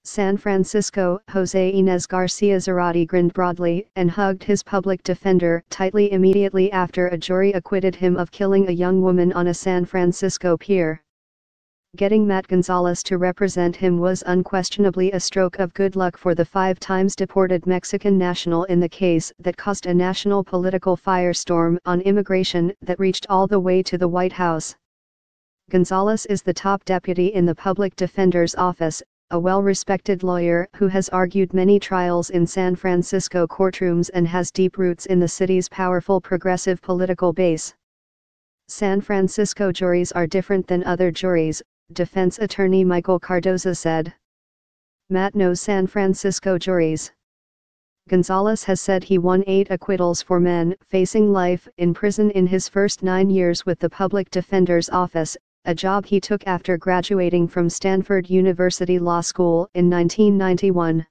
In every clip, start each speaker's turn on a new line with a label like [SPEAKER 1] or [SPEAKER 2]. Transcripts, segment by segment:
[SPEAKER 1] San Francisco, Jose Inez Garcia Zarate grinned broadly and hugged his public defender tightly immediately after a jury acquitted him of killing a young woman on a San Francisco pier. Getting Matt Gonzalez to represent him was unquestionably a stroke of good luck for the 5 times deported Mexican national in the case that caused a national political firestorm on immigration that reached all the way to the White House. Gonzalez is the top deputy in the public defender's office, a well-respected lawyer who has argued many trials in San Francisco courtrooms and has deep roots in the city's powerful progressive political base. San Francisco juries are different than other juries, defense attorney Michael Cardoza said. Matt knows San Francisco juries. Gonzalez has said he won 8 acquittals for men facing life in prison in his first 9 years with the public defender's office, a job he took after graduating from Stanford University Law School in 1991.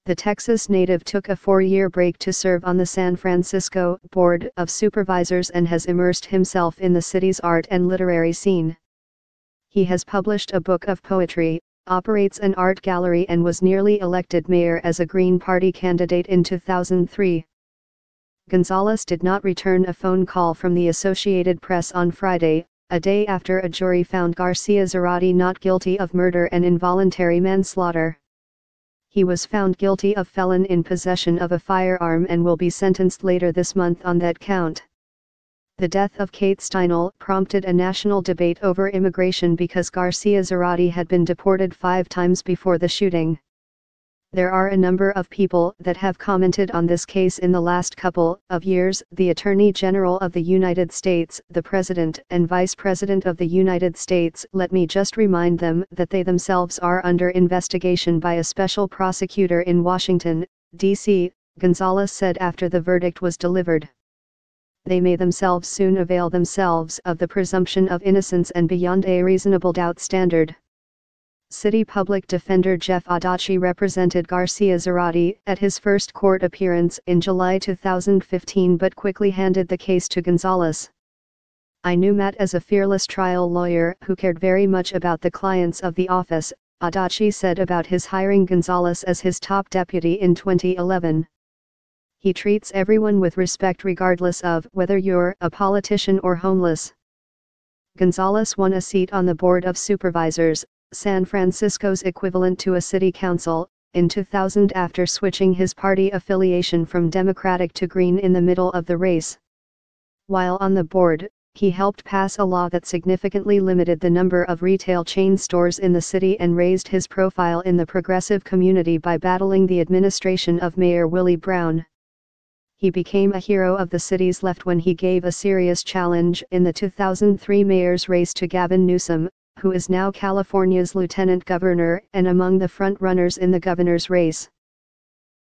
[SPEAKER 1] The Texas native took a 4-year break to serve on the San Francisco Board of Supervisors and has immersed himself in the city's art and literary scene. He has published a book of poetry, operates an art gallery and was nearly elected mayor as a Green Party candidate in 2003. Gonzalez did not return a phone call from the Associated Press on Friday, a day after a jury found Garcia Zarate not guilty of murder and involuntary manslaughter. He was found guilty of felon in possession of a firearm and will be sentenced later this month on that count. The death of Kate Steinle prompted a national debate over immigration because Garcia Zarate had been deported 5 times before the shooting. There are a number of people that have commented on this case in the last couple of years: the Attorney General of the United States, the President and Vice President of the United States. Let me just remind them that they themselves are under investigation by a special prosecutor in Washington, D.C., Gonzalez said after the verdict was delivered. They may themselves soon avail themselves of the presumption of innocence and beyond a reasonable doubt standard. City Public Defender Jeff Adachi represented Garcia Zarate at his first court appearance in July 2015 but quickly handed the case to Gonzalez. "I knew Matt as a fearless trial lawyer who cared very much about the clients of the office," Adachi said about his hiring Gonzalez as his top deputy in 2011. "He treats everyone with respect regardless of whether you're a politician or homeless." Gonzalez won a seat on the Board of Supervisors, San Francisco's equivalent to a city council, in 2000 after switching his party affiliation from Democratic to Green in the middle of the race. While on the board, he helped pass a law that significantly limited the number of retail chain stores in the city and raised his profile in the progressive community by battling the administration of Mayor Willie Brown. He became a hero of the city's left when he gave a serious challenge in the 2003 mayor's race to Gavin Newsom, who is now California's lieutenant governor and among the front-runners in the governor's race.